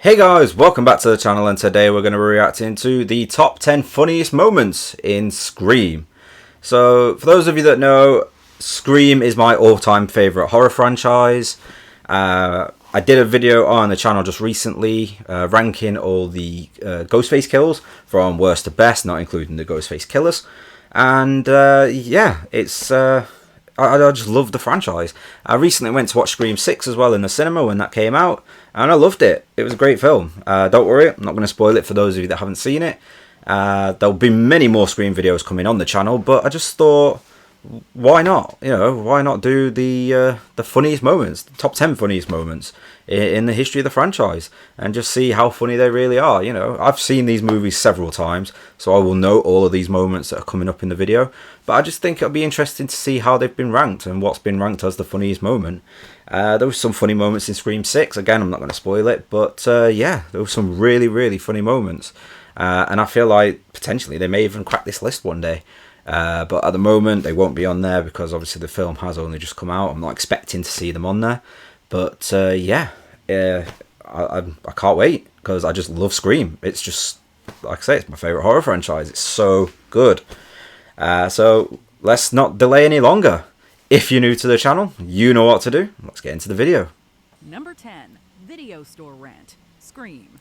Hey guys, welcome back to the channel, and today we're going to be reacting to the top 10 funniest moments in Scream. So, for those of you that know, Scream is my all-time favourite horror franchise. I did a video on the channel just recently ranking all the Ghostface kills from worst to best, not including the Ghostface killers. And yeah, it's... I just love the franchise. I recently went to watch Scream 6 as well in the cinema when that came out, and I loved it. It was a great film. Don't worry, I'm not going to spoil it for those of you that haven't seen it. There'll be many more Scream videos coming on the channel, but I just thought, why not? You know, why not do the funniest moments, the top 10 funniest moments in the history of the franchise, and just see how funny they really are. You know, I've seen these movies several times, so I will know all of these moments that are coming up in the video, but I just think it'll be interesting to see how they've been ranked and what's been ranked as the funniest moment. There was some funny moments in Scream 6, again I'm not going to spoil it, but yeah, there were some really funny moments, and I feel like potentially they may even crack this list one day. But at the moment they won't be on there because obviously the film has only just come out. I'm not expecting to see them on there, but yeah, I can't wait because I just love Scream. It's just, like I say, it's my favourite horror franchise. It's so good. So let's not delay any longer. If you're new to the channel, you know what to do. Let's get into the video. Number 10, Video Store Rant, Scream.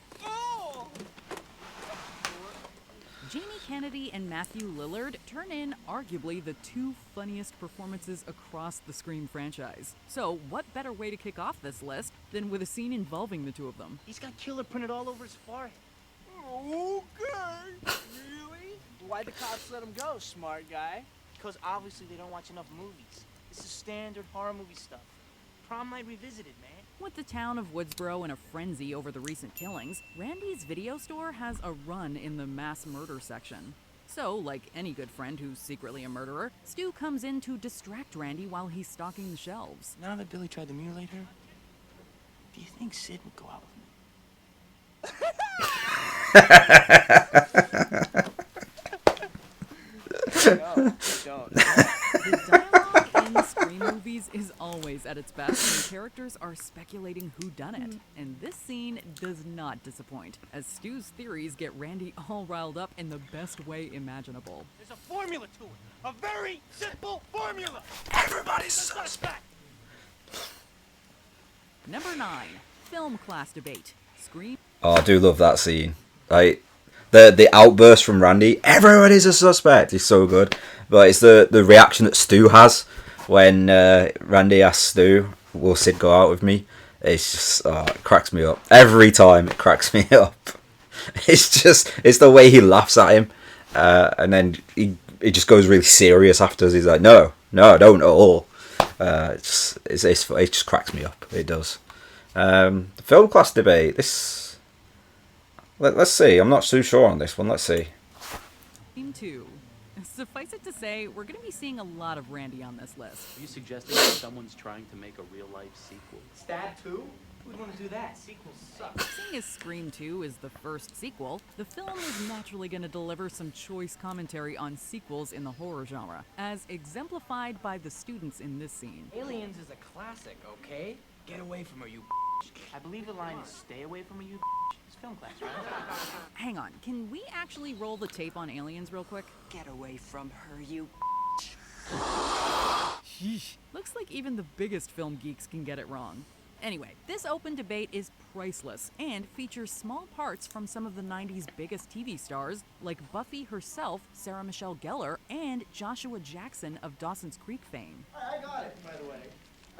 Jamie Kennedy and Matthew Lillard turn in arguably the two funniest performances across the Scream franchise. So what better way to kick off this list than with a scene involving the two of them? He's got killer printed all over his forehead. Okay. Really? Why'd the cops let him go, smart guy? Because obviously they don't watch enough movies. This is standard horror movie stuff. Prom Night Revisited, man. With the town of Woodsboro in a frenzy over the recent killings, Randy's video store has a run in the mass murder section. So, like any good friend who's secretly a murderer, Stu comes in to distract Randy while he's stocking the shelves. Now that Billy tried to mutilate her, do you think Sid would go out with me? No, don't. The dialogue in Scream movies is always at its best when characters are speculating whodunit, and this scene does not disappoint, as Stu's theories get Randy all riled up in the best way imaginable. There's a formula to it. A very simple formula. Everybody's suspect. Number 9, Film Class Debate, Scream. Oh, I do love that scene. Like the outburst from Randy, everyone is a suspect, is so good. But it's the reaction that Stu has when Randy asks Stu, will Sid go out with me? It's just, it cracks me up. Every time it cracks me up. It's the way he laughs at him. And then he just goes really serious after. He's like, no, I don't at all. It just cracks me up. It does. The film class debate, let's see. I'm not too sure on this one. Let's see. Scream 2. Suffice it to say, we're going to be seeing a lot of Randy on this list. Are you suggesting that someone's trying to make a real-life sequel? Stab 2? Who'd want to do that? Sequels suck. Seeing as Scream 2 is the first sequel, the film is naturally going to deliver some choice commentary on sequels in the horror genre, as exemplified by the students in this scene. Aliens is a classic, okay? Get away from her, you I believe the line is stay away from you. It's film class, right? Hang on, can we actually roll the tape on Aliens real quick? Get away from her, you Sheesh. Looks like even the biggest film geeks can get it wrong. Anyway, this open debate is priceless and features small parts from some of the 90s biggest TV stars like Buffy herself, Sarah Michelle Gellar, and Joshua Jackson of Dawson's Creek fame. I got it, by the way.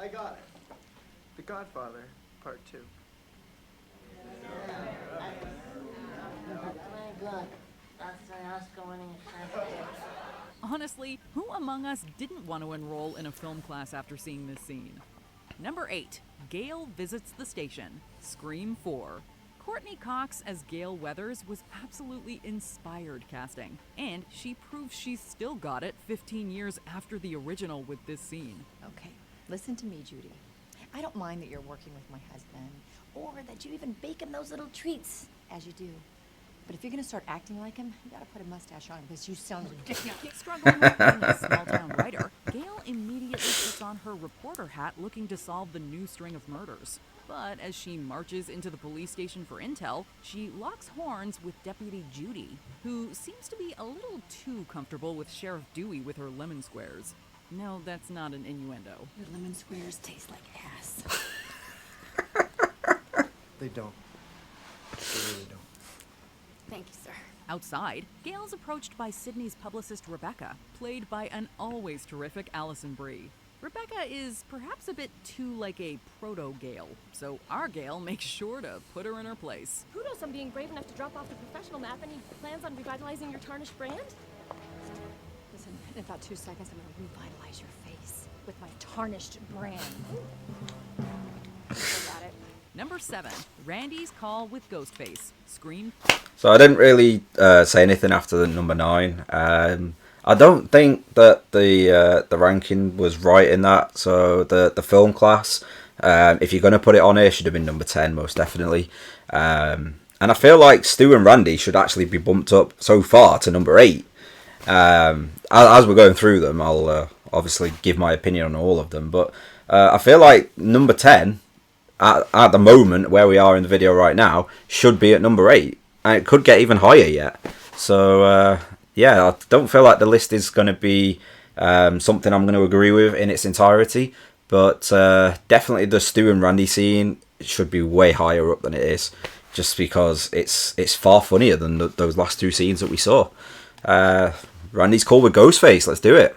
I got it. The Godfather, Part 2. Honestly, who among us didn't want to enroll in a film class after seeing this scene? Number 8, Gail Visits the Station, Scream 4. Courtney Cox as Gail Weathers was absolutely inspired casting, and she proves she's still got it 15 years after the original with this scene. Okay, listen to me, Judy. I don't mind that you're working with my husband, or that you even bake him those little treats, as you do. But if you're gonna start acting like him, you gotta put a mustache on, because you sound ridiculous. Struggling with being a small-town writer, Gail immediately puts on her reporter hat looking to solve the new string of murders. But as she marches into the police station for intel, she locks horns with Deputy Judy, who seems to be a little too comfortable with Sheriff Dewey with her lemon squares. No, that's not an innuendo. Your lemon squares taste like ass. They don't. They really don't. Thank you, sir. Outside, Gail's approached by Sydney's publicist Rebecca, played by an always terrific Alison Brie. Rebecca is perhaps a bit too like a proto-Gail, so our Gail makes sure to put her in her place. Kudos on being brave enough to drop off the professional map. Any plans on revitalizing your tarnished brand? Listen, in about 2 seconds, I'm gonna revitalize your face with my tarnished brand. Got it. Number 7, Randy's Call with Ghostface, Scream. So I didn't really say anything after the number 9. I don't think that the ranking was right in that. So the film class, if you're going to put it on here, should have been number 10 most definitely. And I feel like Stu and Randy should actually be bumped up so far to number 8. As we're going through them, I'll obviously give my opinion on all of them. But I feel like number 10, at the moment where we are in the video right now, should be at number 8. And it could get even higher yet. So, yeah, I don't feel like the list is going to be something I'm going to agree with in its entirety. But definitely the Stu and Randy scene should be way higher up than it is. Just because it's far funnier than those last 2 scenes that we saw. Randy's Call with Ghostface. Let's do it.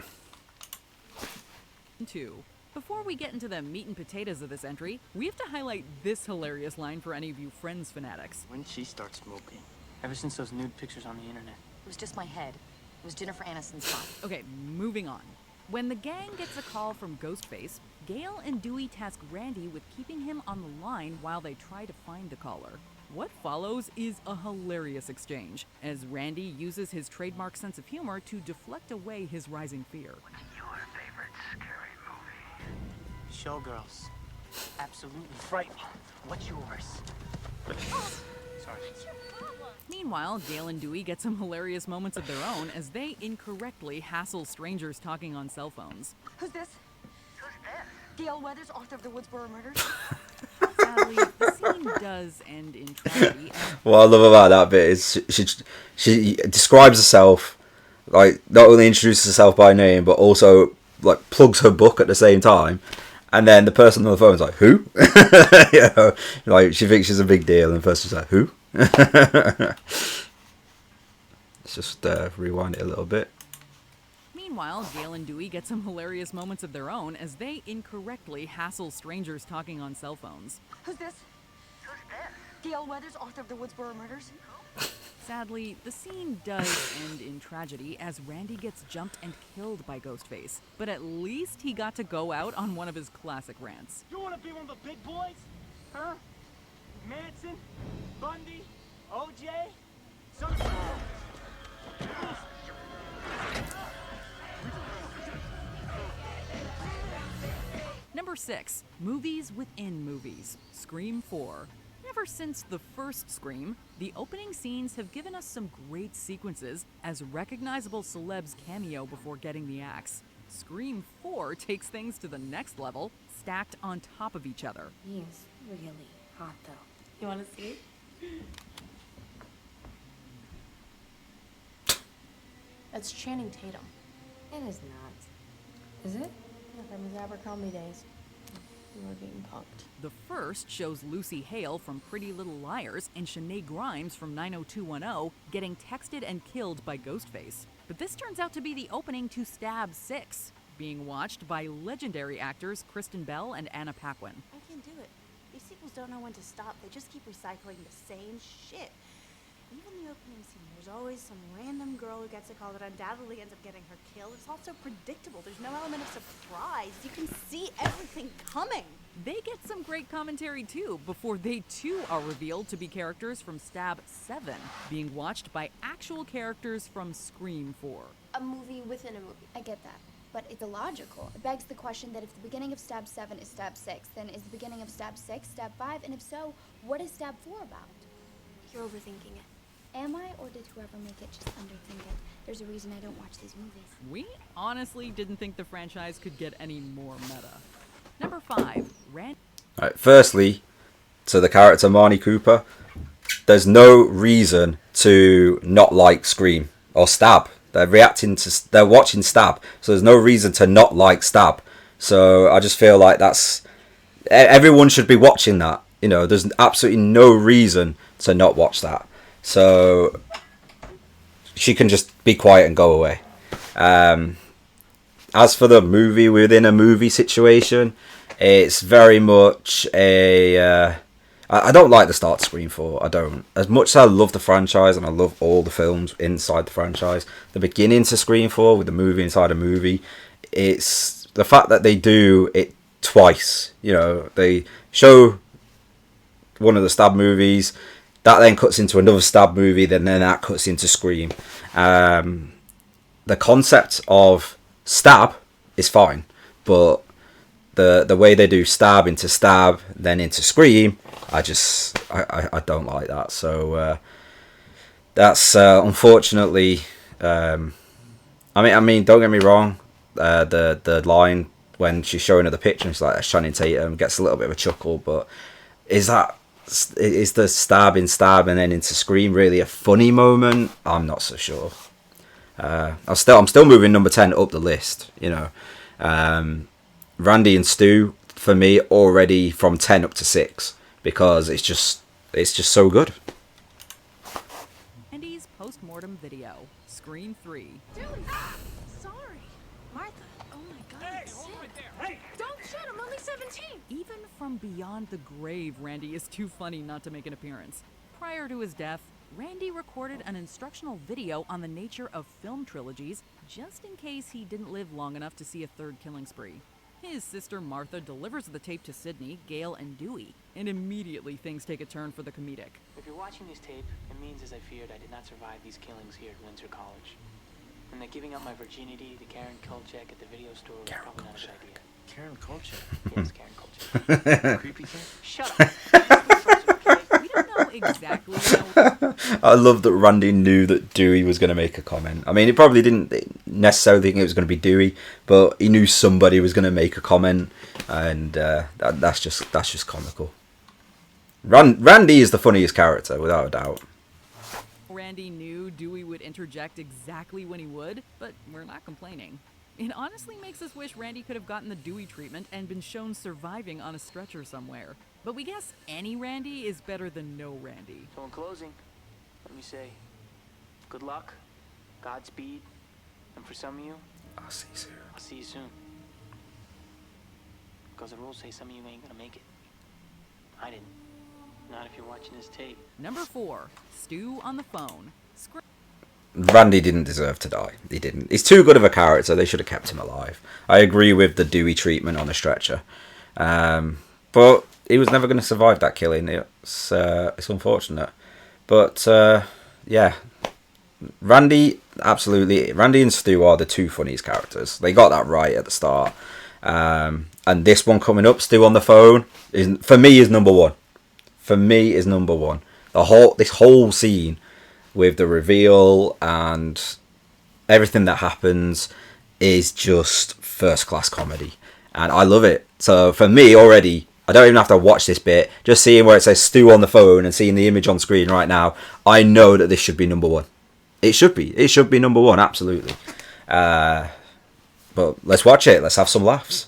2. Before we get into the meat and potatoes of this entry, we have to highlight this hilarious line for any of you Friends fanatics. When did she start smoking? Ever since those nude pictures on the internet. It was just my head. It was Jennifer Aniston's mom. Okay, moving on. When the gang gets a call from Ghostface, Gail and Dewey task Randy with keeping him on the line while they try to find the caller. What follows is a hilarious exchange, as Randy uses his trademark sense of humor to deflect away his rising fear. Showgirls. Absolutely frightening. What's yours? Sorry. Meanwhile, Gail and Dewey get some hilarious moments of their own as they incorrectly hassle strangers talking on cell phones. Who's this? Gail Weathers, author of the Woodsboro Murders. Sadly, the scene does end in tragedy. What I love about that bit is she describes herself, like, not only introduces herself by name, but also like plugs her book at the same time. And then the person on the phone is like, who? You know, like she thinks she's a big deal, and the person's like, who? Let's just rewind it a little bit. Meanwhile, Gail and Dewey get some hilarious moments of their own as they incorrectly hassle strangers talking on cell phones. Who's this? Gail Weathers, author of the Woodsboro Murders. Sadly, the scene does end in tragedy as Randy gets jumped and killed by Ghostface. But at least he got to go out on one of his classic rants. You want to be one of the big boys? Huh? Manson? Bundy? OJ? Number 6, movies within movies, Scream 4. Ever since the first Scream, the opening scenes have given us some great sequences as recognizable celebs cameo before getting the axe. Scream 4 takes things to the next level, stacked on top of each other. He's really hot, though. You want to see? That's Channing Tatum. It is not. Is it? Yeah, from his Abercrombie days. You were being punked. The first shows Lucy Hale from Pretty Little Liars and Shanae Grimes from 90210 getting texted and killed by Ghostface. But this turns out to be the opening to Stab 6, being watched by legendary actors Kristen Bell and Anna Paquin. I can't do it. These sequels don't know when to stop. They just keep recycling the same shit. Even the opening scene, there's always some random girl who gets a call that undoubtedly ends up getting her killed. It's also predictable. There's no element of surprise. You can see everything coming. They get some great commentary too, before they too are revealed to be characters from Stab 7, being watched by actual characters from Scream 4. A movie within a movie. I get that. But it's illogical. It begs the question that if the beginning of Stab 7 is Stab 6, then is the beginning of Stab 6 Stab 5? And if so, what is Stab 4 about? You're overthinking it. Am I, or did whoever make it just underthink it? There's a reason I don't watch these movies. We honestly didn't think the franchise could get any more meta. Number 5, Alright, firstly, to the character Marnie Cooper, there's no reason to not like Scream or Stab. They're watching Stab, so there's no reason to not like Stab. So I just feel like everyone should be watching that. You know, there's absolutely no reason to not watch that. So she can just be quiet and go away. As for the movie within a movie situation, it's very much a... I don't like the start to Scream 4. I don't. As much as I love the franchise and I love all the films inside the franchise, the beginning to Scream 4 with the movie inside a movie, it's the fact that they do it twice. You know, they show one of the Stab movies, that then cuts into another Stab movie, then that cuts into Scream. The concept of Stab is fine, but the way they do Stab into Stab, then into Scream, I don't like that. So that's unfortunately. I mean, don't get me wrong. The line when she's showing her the picture, and it's like Channing Tatum, gets a little bit of a chuckle. But is the Stab in Stab and then into Scream really a funny moment? I'm not so sure. I'm still moving number 10 up the list. You know, Randy and Stu for me already from 10 up to 6. Because it's just so good. Andy's post-mortem video, Scream 3. Dude, sorry. Martha, oh my god. Hey, hold right there. Hey! Don't shoot, I'm only 17. Even from beyond the grave, Randy is too funny not to make an appearance. Prior to his death, Randy recorded an instructional video on the nature of film trilogies, just in case he didn't live long enough to see a third killing spree. His sister Martha delivers the tape to Sydney, Gail, and Dewey, and immediately things take a turn for the comedic. If you're watching this tape, it means, as I feared, I did not survive these killings here at Windsor College. And that giving up my virginity to Karen Kolchak at the video store was probably not a good idea. Karen Kolchak. Yes, Karen Kolchak. Creepy kid? Shut up. We don't know exactly how... I love that Randy knew that Dewey was going to make a comment. I mean, he probably didn't necessarily think it was going to be Dewey, but he knew somebody was going to make a comment, and that's just comical. Randy is the funniest character, without a doubt. Randy knew Dewey would interject exactly when he would, but we're not complaining. It honestly makes us wish Randy could have gotten the Dewey treatment and been shown surviving on a stretcher somewhere. But we guess any Randy is better than no Randy. So in closing, let me say, good luck, Godspeed, and for some of you, I'll see you soon. I'll see you soon. Because the rules say some of you ain't gonna make it. I didn't. Not if you're watching this tape. Number 4, Stu on the phone. Randy didn't deserve to die. He didn't. He's too good of a character. They should have kept him alive. I agree with the Dewey treatment on a stretcher. But he was never going to survive that killing. It's unfortunate. But, yeah. Randy, absolutely. Randy and Stu are the two funniest characters. They got that right at the start. And this one coming up, Stu on the phone, for me is number 1. For me is number 1. This whole scene with the reveal and everything that happens is just first class comedy, and I love it. So for me already, I don't even have to watch this bit. Just seeing where it says Stu on the phone and seeing the image on screen right now, I know that this should be number 1. It should be number 1, absolutely. But let's watch it. Let's have some laughs.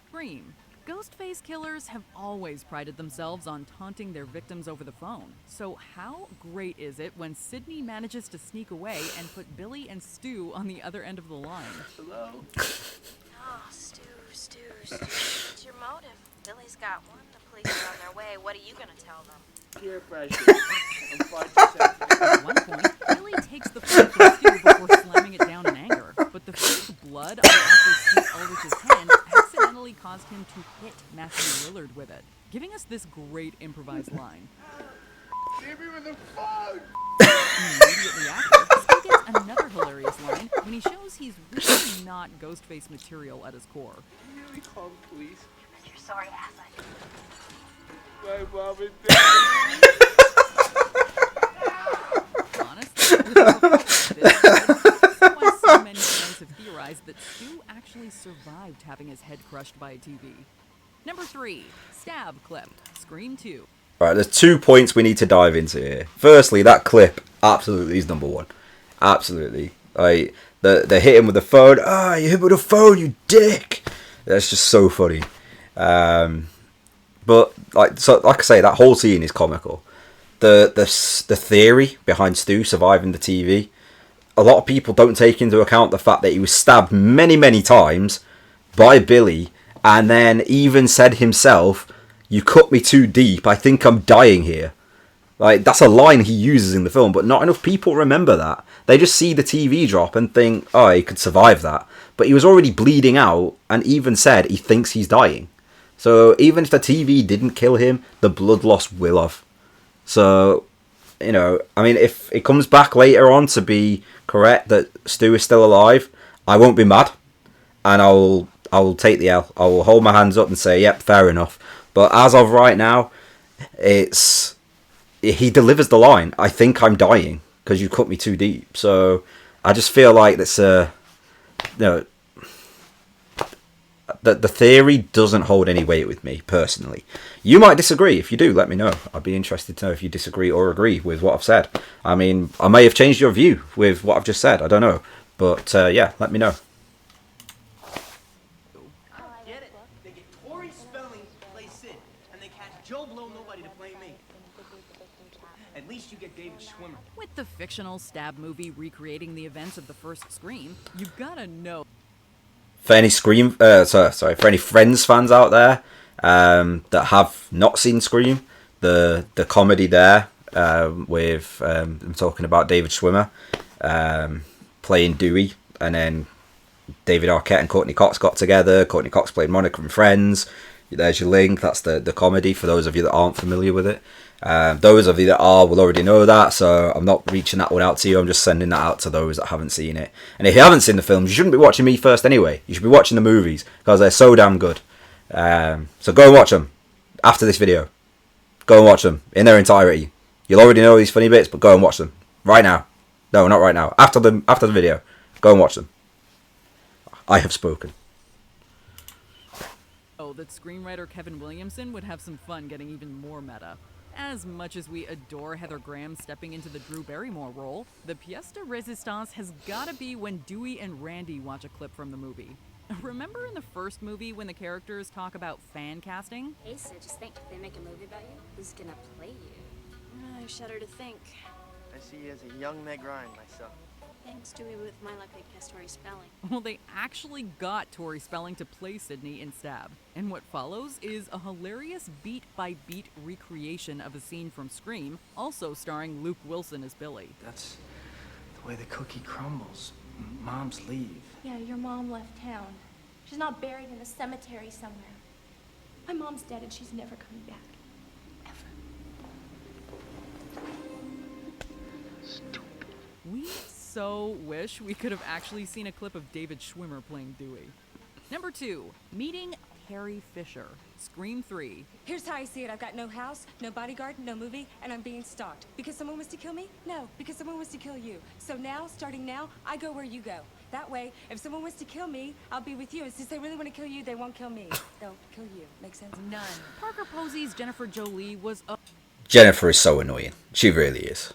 Scream. Ghostface killers have always prided themselves on taunting their victims over the phone. So how great is it when Sydney manages to sneak away and put Billy and Stu on the other end of the line? Hello? Oh, Stu. What's your motive? Billy's got one. The police are on their way. What are you gonna tell them? Peer pressure. I'm far too sensitive. At one point, Billy takes the phone from Stu before slamming it down in anger. But the fake blood on the actor's Steve Aldrich's hand accidentally caused him to hit Matthew Lillard with it, giving us this great improvised line. Give me the phone! Immediately after, Stu gets another hilarious line when he shows he's really not Ghostface material at his core. Can you really call the police? Your sorry ass, I did. My mom and dad. Honestly, with a report like this, that's why so many fans have theorized that Stu actually survived having his head crushed by a TV. Number 3, stab clip, Scream 2. Right, there's 2 points we need to dive into here. Firstly, that clip absolutely is number 1. Absolutely. Like, they hit him with the phone. Ah, you hit him with a phone, you dick. That's just so funny. But like I say, that whole scene is comical. The theory behind Stu surviving the TV. A lot of people don't take into account the fact that he was stabbed many, many times by Billy, and then even said himself, "You cut me too deep. I think I'm dying here." Like, that's a line he uses in the film, but not enough people remember that. They just see the TV drop and think, oh, he could survive that. But he was already bleeding out, and even said he thinks he's dying. So even if the TV didn't kill him, the blood loss will have. So, you know, I mean, if it comes back later on to be correct that Stu is still alive, I won't be mad, and I will take the L. I will hold my hands up and say, yep, fair enough. But as of right now, he delivers the line, "I think I'm dying because you cut me too deep." So I just feel like that's the theory doesn't hold any weight with me personally. You might disagree. If you do, let me know. I'd be interested to know if you disagree or agree with what I've said. I mean, I may have changed your view with what I've just said. I don't know. But yeah, let me know. Get it? They get Tori Spelling to play Sid, and they catch Joe Blow Nobody to play me. At least you get David Schwimmer. With the fictional stab movie recreating the events of the first Scream, you've gotta know. For any for any Friends fans out there that have not seen Scream, the comedy there with I'm talking about David Schwimmer playing Dewey, and then David Arquette and Courtney Cox got together. Courtney Cox played Monica from Friends. There's your link. That's the comedy for those of you that aren't familiar with it. Those of you that are will already know that, so I'm not reaching that one out to you. I'm just sending that out to those that haven't seen it. And if you haven't seen the films, you shouldn't be watching me first anyway. You should be watching the movies because they're so damn good. So go and watch them after this video. Go and watch them in their entirety. You'll already know these funny bits, but go and watch them right now. No, not right now. After the video, go and watch them. I have spoken. Oh, that screenwriter Kevin Williamson would have some fun getting even more meta. As much as we adore Heather Graham stepping into the Drew Barrymore role, the pièce de résistance has gotta be when Dewey and Randy watch a clip from the movie. Remember in the first movie when the characters talk about fan casting? Hey, Sid, just think, if they make a movie about you, who's gonna play you? I shudder to think. I see you as a young Meg Ryan myself. Thanks, Dewey. With my luck, they'd cast Tori Spelling. Well, they actually got Tori Spelling to play Sydney in Stab. And what follows is a hilarious beat-by-beat recreation of a scene from Scream, also starring Luke Wilson as Billy. That's the way the cookie crumbles. Moms leave. Yeah, your mom left town. She's not buried in a cemetery somewhere. My mom's dead and she's never coming back. Ever. We so wish we could have actually seen a clip of David Schwimmer playing Dewey. Number 2, meeting Carrie Fisher, Scream 3. Here's how I see it. I've got no house, no bodyguard, no movie, and I'm being stalked. Because someone was to kill me? No, because someone was to kill you. So now, starting now, I go where you go. That way, if someone was to kill me, I'll be with you. Since they really want to kill you, they won't kill me. They'll kill you. Make sense? None. Parker Posey's Jennifer Jolie was Jennifer is so annoying. She really is.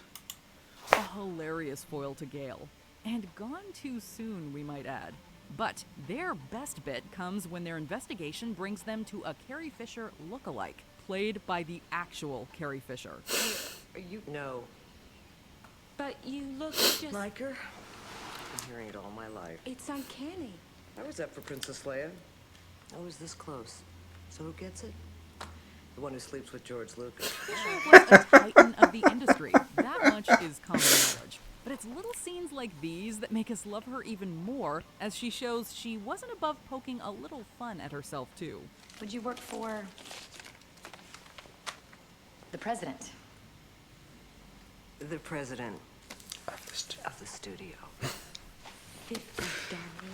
a hilarious foil to Gale. And gone too soon, we might add. But their best bit comes when their investigation brings them to a Carrie Fisher look-alike, played by the actual Carrie Fisher. You know. But you look just... Like her? I've been hearing it all my life. It's uncanny. I was up for Princess Leia. I was this close. So who gets it? The one who sleeps with George Lucas. Fisher was a titan of the industry. That much is common knowledge. But it's little scenes like these that make us love her even more, as she shows she wasn't above poking a little fun at herself, too. Would you work for the president? The president of the studio. $50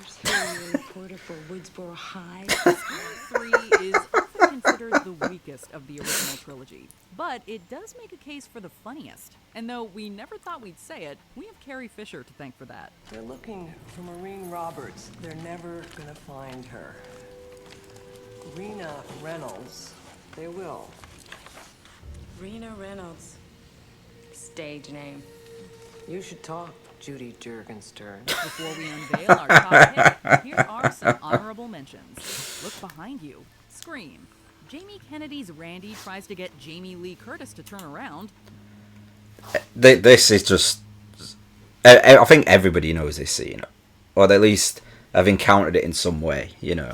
for a reporter for Woodsboro High. Scream 3 is often considered the weakest of the original trilogy, but it does make a case for the funniest. And though we never thought we'd say it, we have Carrie Fisher to thank for that. They're looking for Maureen Roberts. They're never gonna find her. Rena Reynolds. They will. Rena Reynolds. Stage name. You should talk, Judy Jurgenstern. Before we unveil our top pick, here are some honorable mentions. Look behind you. Scream. Jamie Kennedy's Randy tries to get Jamie Lee Curtis to turn around. This is just... I think everybody knows this scene. Or at least have encountered it in some way, you know.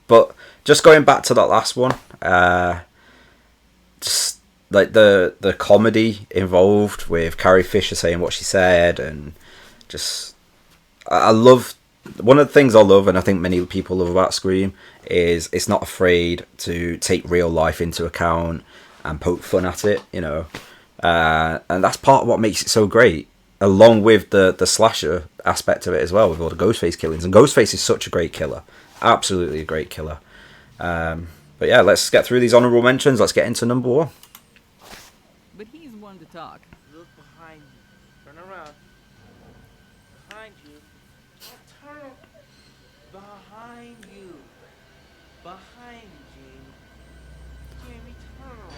But just going back to that last one, just like the comedy involved with Carrie Fisher saying what she said, and just I love, one of the things I love, and I think many people love about Scream, is it's not afraid to take real life into account and poke fun at it, you know. And that's part of what makes it so great, along with the slasher aspect of it as well, with all the Ghostface killings. And Ghostface is such a great killer, absolutely a great killer. But yeah, let's get through these honorable mentions. Let's get into number 1. But he's one to talk. Look behind you. Turn around. Behind you. Turn behind you. Behind Jamie. Jamie, turn around.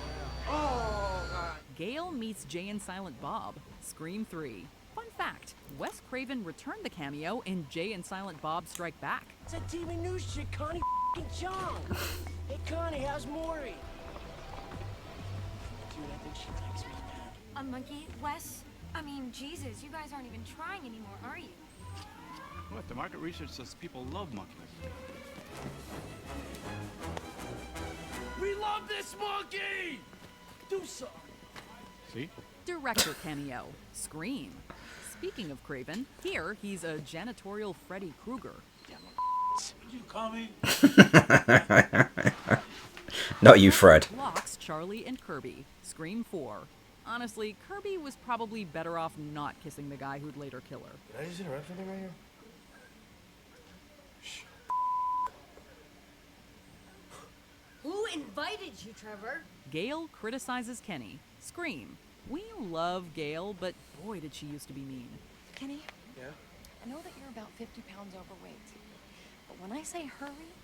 Oh, God. Gail meets Jay and Silent Bob. Scream 3. Fun fact, Wes Craven returned the cameo in Jay and Silent Bob Strike Back. It's that TV news chick, Connie f***ing Chung. Hey, Connie, how's Maury? Dude, I think she likes me, man. A monkey? Wes? I mean, Jesus, you guys aren't even trying anymore, are you? What? The market research says people love monkeys. We love this monkey! Do something. See? Director cameo. Scream. Speaking of Craven, here he's a janitorial Freddy Krueger. You coming? Not you, Fred. Locks Charlie and Kirby. Scream 4. Honestly, Kirby was probably better off not kissing the guy who'd later kill her. Did I just interrupt something right here? Who invited you, Trevor? Gail criticizes Kenny. Scream. We love Gail, but boy did she used to be mean. Kenny, Yeah? I know that you're about 50 pounds overweight. But when I say hurry,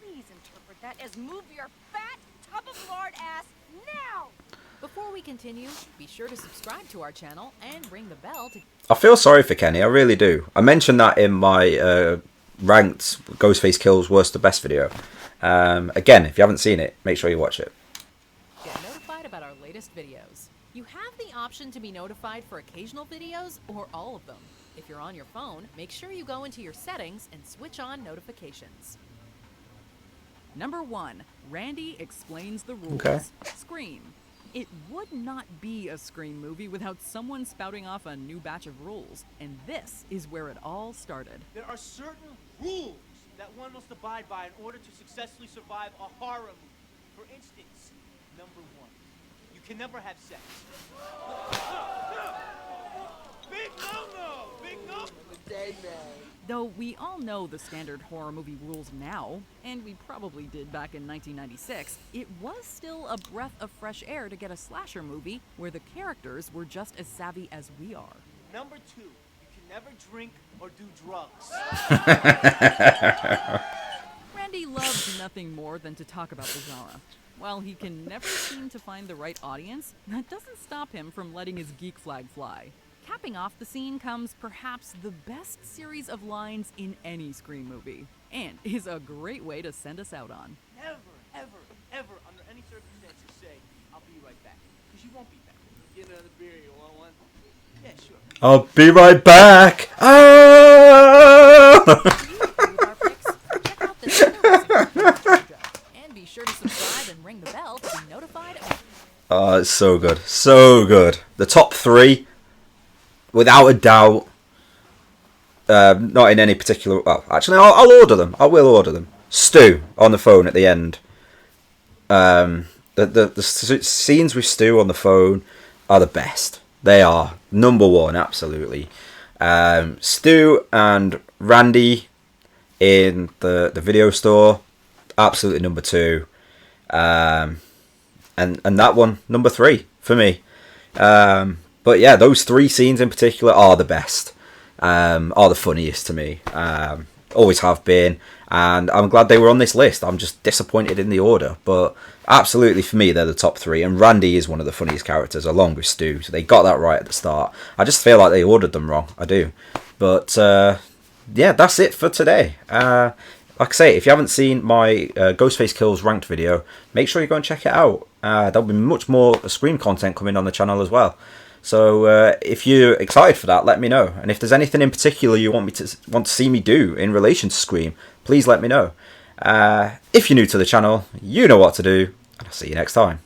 Please interpret that as move your fat, tub of lard ass now! Before we continue, be sure to subscribe to our channel and ring the bell to... I feel sorry for Kenny, I really do. I mentioned that in my ranked Ghostface Kills Worst to Best video. Again, if you haven't seen it, make sure you watch it. Get notified about our latest videos. You have the option to be notified for occasional videos or all of them. If you're on your phone, make sure you go into your settings and switch on notifications. Number 1, Randy explains the rules. Okay. Scream. It would not be a Scream movie without someone spouting off a new batch of rules, and this is where it all started. There are certain rules that one must abide by in order to successfully survive a horror movie. For instance, number 1, you can never have sex. Big no-no! Big no! Dead man. Though we all know the standard horror movie rules now, and we probably did back in 1996, it was still a breath of fresh air to get a slasher movie where the characters were just as savvy as we are. Number 2, you can never drink or do drugs. Randy loves nothing more than to talk about the genre. While he can never seem to find the right audience, that doesn't stop him from letting his geek flag fly. Capping off the scene comes perhaps the best series of lines in any Scream movie, and is a great way to send us out on. Never, ever, ever, under any circumstances, say, I'll be right back. Because you won't be back. Get another beer, you want one? Yeah, sure. I'll be right back. And be sure to subscribe and ring the bell to be notified of... Oh, it's so good. So good. The top 3, without a doubt. Not in any particular... Well, actually, I'll order them. I will order them. Stu on the phone at the end. The scenes with Stu on the phone are the best. They are number 1, absolutely. Stu and Randy in the video store, absolutely number 2. And that one, number 3 for me. But yeah, those 3 scenes in particular are the best. Are the funniest to me. always have been, and I'm glad they were on this list. I'm just disappointed in the order, but absolutely for me they're the top 3, and Randy is one of the funniest characters along with Stu, so they got that right at the start. I just feel like they ordered them wrong, I do. But yeah, that's it for today. Like I say, if you haven't seen my Ghostface Kills ranked video, make sure you go and check it out. There'll be much more Scream content coming on the channel as well. So if you're excited for that, let me know. And if there's anything in particular you want to see me do in relation to Scream, please let me know. If you're new to the channel, you know what to do, and I'll see you next time.